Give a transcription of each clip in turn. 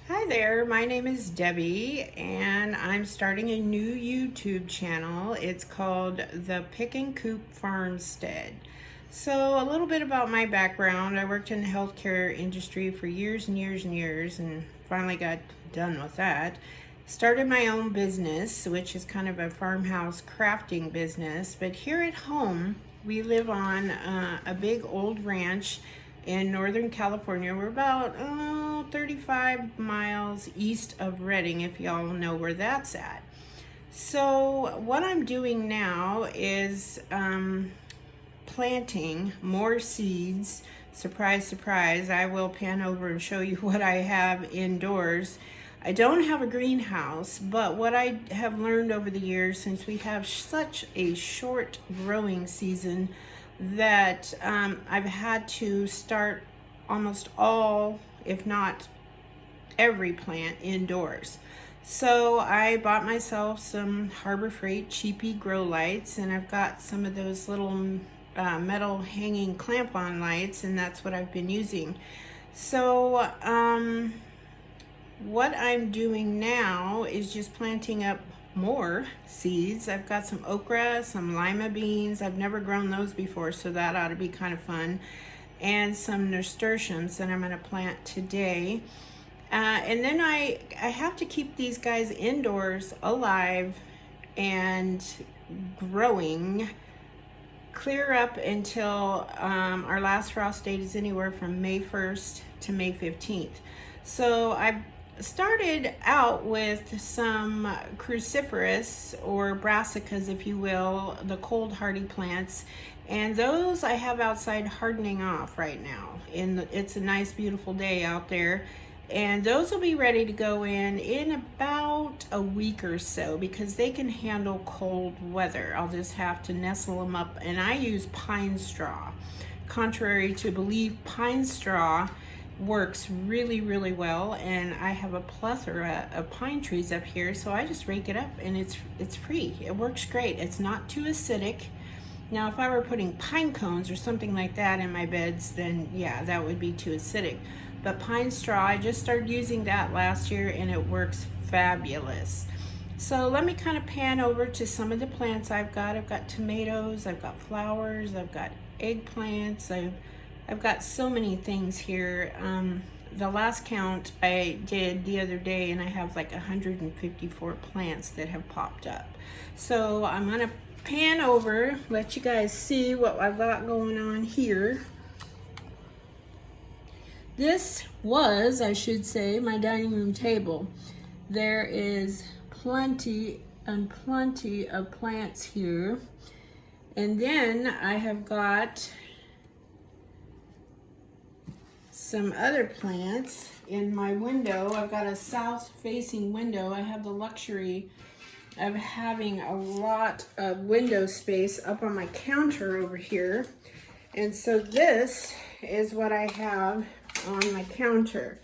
Hi there, my name is Debbie and I'm starting a new YouTube channel. It's called the Pickin Coop Farmstead. So a little bit about my background. I worked in the healthcare industry for years and years and years and finally got done with that. Started my own business, which is kind of a farmhouse crafting business, but here at home we live on a big old ranch in Northern California. We're about 35 miles east of Redding, if y'all know where that's at. So what I'm doing now is planting more seeds. Surprise, surprise, I will pan over and show you what I have indoors. I don't have a greenhouse, but what I have learned over the years, since we have such a short growing season, that I've had to start almost all, if not every plant indoors. So I bought myself some Harbor Freight cheapy grow lights, and I've got some of those little metal hanging clamp-on lights, and that's what I've been using. So what I'm doing now is just planting up more seeds. I've got some okra, some lima beans. I've never grown those before, so that ought to be kind of fun. And some nasturtiums that I'm going to plant today. And then I have to keep these guys indoors alive and growing clear up until our last frost date is anywhere from May 1st to May 15th. So I started out with some cruciferous, or brassicas if you will, the cold hardy plants, and those I have outside hardening off right now. It's a nice beautiful day out there, and those will be ready to go in about a week or so because they can handle cold weather. I'll just have to nestle them up, and I use pine straw. Contrary to belief, pine straw works really well, and I have a plethora of pine trees up here, so I just rake it up and it's free. It works great. It's not too acidic. Now if I were putting pine cones or something like that in my beds, then yeah, that would be too acidic. But pine straw, I just started using that last year and it works fabulous. So let me kind of pan over to some of the plants I've got. I've got tomatoes, I've got flowers, I've got eggplants, I've got so many things here. The last count I did the other day, and I have like 154 plants that have popped up. So I'm gonna pan over, let you guys see what I've got going on here. This was, I should say, my dining room table. There is plenty and plenty of plants here. And then I have got some other plants in my window. I've got a south-facing window. I have the luxury of having a lot of window space up on my counter over here. And so this is what I have on my counter.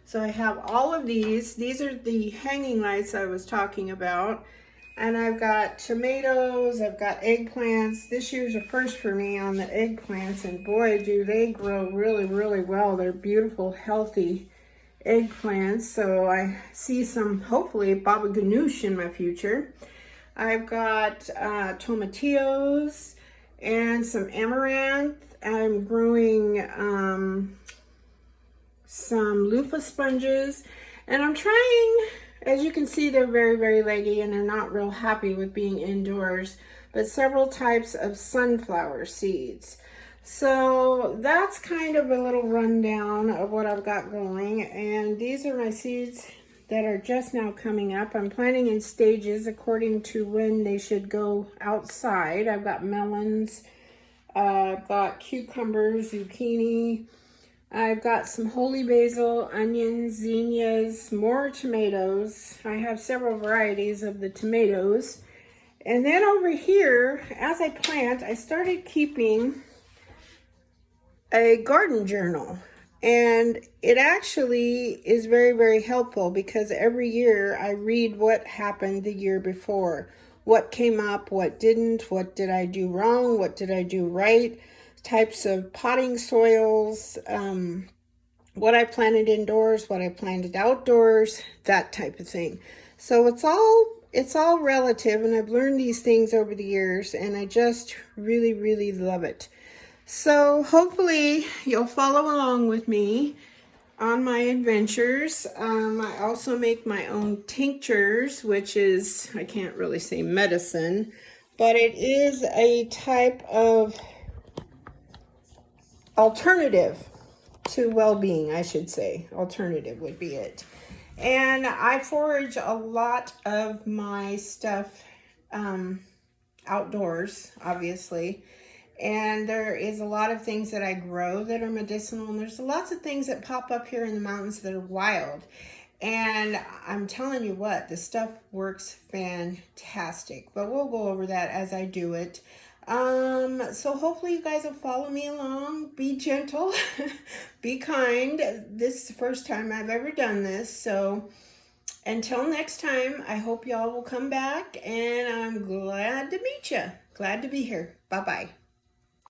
So I have all of these. These are the hanging lights I was talking about. And I've got tomatoes, I've got eggplants. This year's a first for me on the eggplants, and boy, do they grow really well. They're beautiful, healthy eggplants. So I see some, hopefully, baba ganoush in my future. I've got tomatillos and some amaranth. I'm growing some loofah sponges, and I'm trying. As you can see, they're very leggy and they're not real happy with being indoors, but several types of sunflower seeds. So that's kind of a little rundown of what I've got going, and these are my seeds that are just now coming up. I'm planting in stages according to when they should go outside. I've got melons, I've got cucumbers, zucchini, I've got some holy basil, onions, zinnias, more tomatoes. I have several varieties of the tomatoes. And then over here, as I plant, I started keeping a garden journal. And it actually is very helpful because every year I read what happened the year before. What came up, what didn't, what did I do wrong, what did I do right, types of potting soils, what I planted indoors, what I planted outdoors, that type of thing. So it's all relative, and I've learned these things over the years, and I just really, really love it. So hopefully you'll follow along with me on my adventures. I also make my own tinctures, which is, I can't really say medicine, but it is a type of alternative to well-being, I should say. Alternative would be it. And I forage a lot of my stuff outdoors, obviously. And there is a lot of things that I grow that are medicinal, and there's lots of things that pop up here in the mountains that are wild. And I'm telling you what, the stuff works fantastic. But we'll go over that as I do it. So hopefully you guys will follow me along. Be gentle, be kind. This is the first time I've ever done this. So until next time, I hope y'all will come back, and I'm glad to meet you. Glad to be here. Bye-bye.